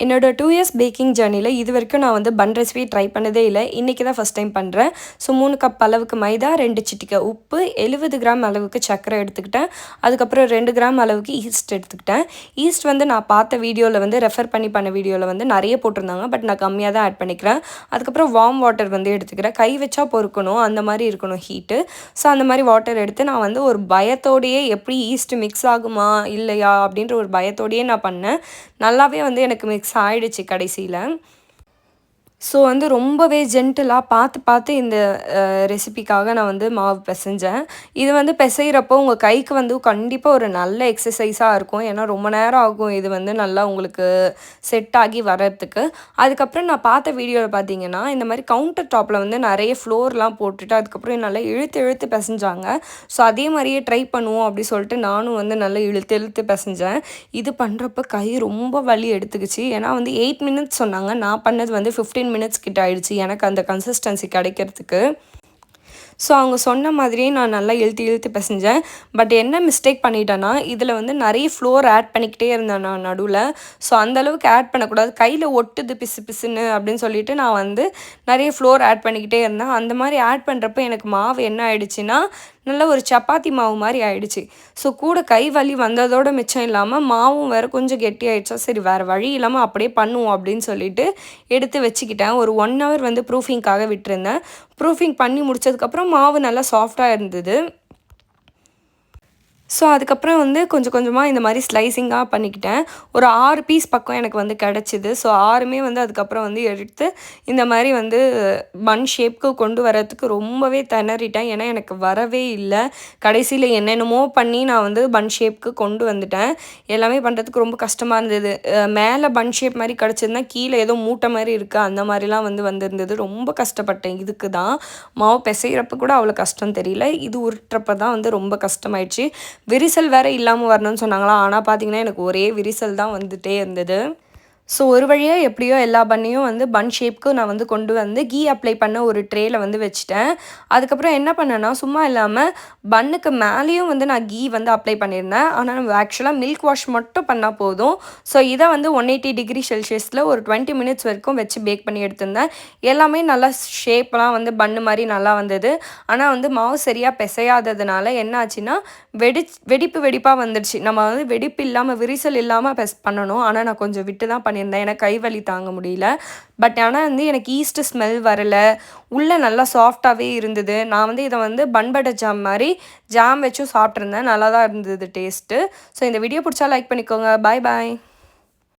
என்னோட 2 years packing ஜர்னியில் இது வரைக்கும் நான் வந்து பன் ரெசிபி ட்ரை பண்ணதே இல்லை. இன்றைக்கி தான் ஃபஸ்ட் டைம் பண்ணுறேன். ஸோ 3 கப் அளவுக்கு மைதா, 2 சிட்டிகை உப்பு, 70 கிராம் அளவுக்கு சர்க்கரை எடுத்துக்கிட்டேன். அதுக்கப்புறம் 2 கிராம் அளவுக்கு ஈஸ்ட் எடுத்துக்கிட்டேன். ஈஸ்ட் வந்து நான் பார்த்த வீடியோவில் வந்து ரெஃபர் பண்ண வீடியோவில் வந்து நிறைய போட்டிருந்தாங்க. பட் நான் கம்மியாக தான் ஆட் பண்ணிக்கிறேன். அதுக்கப்புறம் வார்ம் வாட்டர் வந்து எடுத்துக்கிறேன். கை வச்சா பொறுக்கணும், அந்த மாதிரி இருக்கணும் ஹீட்டு. ஸோ அந்த மாதிரி வாட்டர் எடுத்து நான் வந்து ஒரு பயத்தோடையே எப்படி ஈஸ்ட் மிக்ஸ் ஆகுமா இல்லையா அப்படின்ற ஒரு பயத்தோடையே நான் பண்ணேன். நல்லாவே வந்து எனக்கு மிக்ஸ் ஆயிடுச்சு கடைசியில். ஸோ வந்து ரொம்பவே ஜென்டிலாக பார்த்து இந்த ரெசிபிக்காக நான் வந்து மாவு பிசைஞ்சேன். இது வந்து பிசைகிறப்போ உங்கள் கைக்கு வந்து கண்டிப்பாக ஒரு நல்ல எக்ஸசைஸாக இருக்கும். ஏன்னா ரொம்ப நேரம் ஆகும் இது வந்து நல்லா உங்களுக்கு செட் ஆகி வர்றதுக்கு. அதுக்கப்புறம் நான் பார்த்த வீடியோவில் பார்த்தீங்கன்னா இந்த மாதிரி கவுண்டர் டாப்பில் வந்து நிறைய ஃப்ளோர்லாம் போட்டுட்டு அதுக்கப்புறம் நல்லா இழுத்து பிசைஞ்சாங்க. ஸோ அதே மாதிரியே ட்ரை பண்ணுவோம் அப்படி சொல்லிட்டு நானும் வந்து நல்லா இழுத்து பிசைஞ்சேன். இது பண்ணுறப்ப கை ரொம்ப வலி எடுத்துக்கிச்சு. ஏன்னா வந்து 8 மினிட்ஸ் சொன்னாங்க. நான் பண்ணது வந்து 15 மினிட்ஸ் கிட்ட ஆயிடுச்சு எனக்கு அந்த கன்சிஸ்டன்சி கிடைக்கிறதுக்கு. ஸோ அவங்க சொன்ன மாதிரியே நான் நல்லா இழுத்து பிசைஞ்சேன். பட் என்ன மிஸ்டேக் பண்ணிட்டேன்னா இதில் வந்து நிறைய ஃப்ளோர் ஆட் பண்ணிக்கிட்டே இருந்தேன் நான் நடுவில். ஸோ அந்தளவுக்கு ஆட் பண்ணக்கூடாது, கையில் ஒட்டுது பிசுன்னு அப்படின்னு சொல்லிட்டு நான் வந்து நிறைய ஃப்ளோர் ஆட் பண்ணிக்கிட்டே இருந்தேன். அந்த மாதிரி ஆட் பண்ணுறப்ப எனக்கு மாவு என்ன ஆயிடுச்சுன்னா நல்லா ஒரு சப்பாத்தி மாவு மாதிரி ஆயிடுச்சு. ஸோ கூட கை வலி வந்ததோட மிச்சம் இல்லாமல் மாவும் வேறு கொஞ்சம் கெட்டி ஆயிடுச்சா, சரி வேறு வழி இல்லாமல் அப்படியே பண்ணுவோம் அப்படின்னு சொல்லிட்டு எடுத்து வச்சுக்கிட்டேன். ஒரு 1 ஹவர் வந்து ப்ரூஃபிங்காக விட்டுருந்தேன். ப்ரூஃபிங் பண்ணி முடிச்சதுக்கப்புறம் மாவு நல்லா சாஃப்டாக இருந்தது. ஸோ அதுக்கப்புறம் வந்து கொஞ்சம் கொஞ்சமாக இந்த மாதிரி ஸ்லைசிங்காக பண்ணிக்கிட்டேன். ஒரு 6 பீஸ் பக்கம் எனக்கு வந்து கிடச்சிது. ஸோ 6மே வந்து அதுக்கப்புறம் வந்து எடுத்து இந்த மாதிரி வந்து பன் ஷேப்க்கு கொண்டு வரத்துக்கு ரொம்பவே திணறிட்டேன். ஏன்னா எனக்கு வரவே இல்லை. கடைசியில் என்னென்னமோ பண்ணி நான் வந்து பன் ஷேப்க்கு கொண்டு வந்துட்டேன். எல்லாமே பண்ணுறதுக்கு ரொம்ப கஷ்டமாக இருந்தது. மேலே பன் ஷேப் மாதிரி கிடச்சிருந்தா கீழே ஏதோ மூட்டை மாதிரி இருக்குது அந்த மாதிரிலாம் வந்து வந்திருந்தது. ரொம்ப கஷ்டப்பட்டேன். இதுக்கு தான் மாவு பிசைகிறப்ப கூட அவ்வளோ கஷ்டம் தெரியல. இது உருட்டுறப்ப தான் வந்து ரொம்ப கஷ்டமாயிடுச்சு. விரிசல் வேறு இல்லாமல் வரணும்னு சொன்னாங்களா, ஆனால் பார்த்தீங்கன்னா எனக்கு ஒரே விரிசல் தான் வந்துகிட்டே இருந்தது. ஸோ ஒரு வழியாக எப்படியோ எல்லா பன்னையும் வந்து பன் ஷேப்க்கு நான் வந்து கொண்டு வந்து கீ அப்ளை பண்ண ஒரு ட்ரேயில் வந்து வச்சுட்டேன். அதுக்கப்புறம் என்ன பண்ணேன்னா சும்மா இல்லாமல் பன்னுக்கு மேலேயும் வந்து நான் கீ வந்து அப்ளை பண்ணியிருந்தேன். ஆனால் நம்ம ஆக்சுவலாக மில்க் வாஷ் மட்டும் பண்ணால் போதும். ஸோ இதை வந்து 180 டிகிரி செல்சியஸில் ஒரு 20 மினிட்ஸ் வரைக்கும் வச்சு பேக் பண்ணி எடுத்திருந்தேன். எல்லாமே நல்லா ஷேப்லாம் வந்து பன்னு மாதிரி நல்லா வந்தது. ஆனால் வந்து மாவு சரியாக பிசையாததுனால என்ன ஆச்சுன்னா வெடிப்பாக வந்துடுச்சு. நம்ம வந்து வெடிப்பு இல்லாமல் விரிசல் இல்லாமல் பண்ணணும். ஆனால் நான் கொஞ்சம் விட்டு தான் பண்ணியிருந்தேன். எனக்கு கை வலி தாங்க முடியல. பட் ஆனால் வந்து எனக்கு ஈஸ்ட் ஸ்மெல் வரலை. உள்ளே நல்லா சாஃப்டாகவே இருந்தது. நான் வந்து இதை வந்து பன் பட்டர் ஜாம் மாதிரி ஜாம் வச்சும் சாப்பிட்ருந்தேன். நல்லா தான் இருந்தது டேஸ்ட்டு. ஸோ இந்த வீடியோ பிடிச்சா லைக் பண்ணிக்கோங்க. பாய்.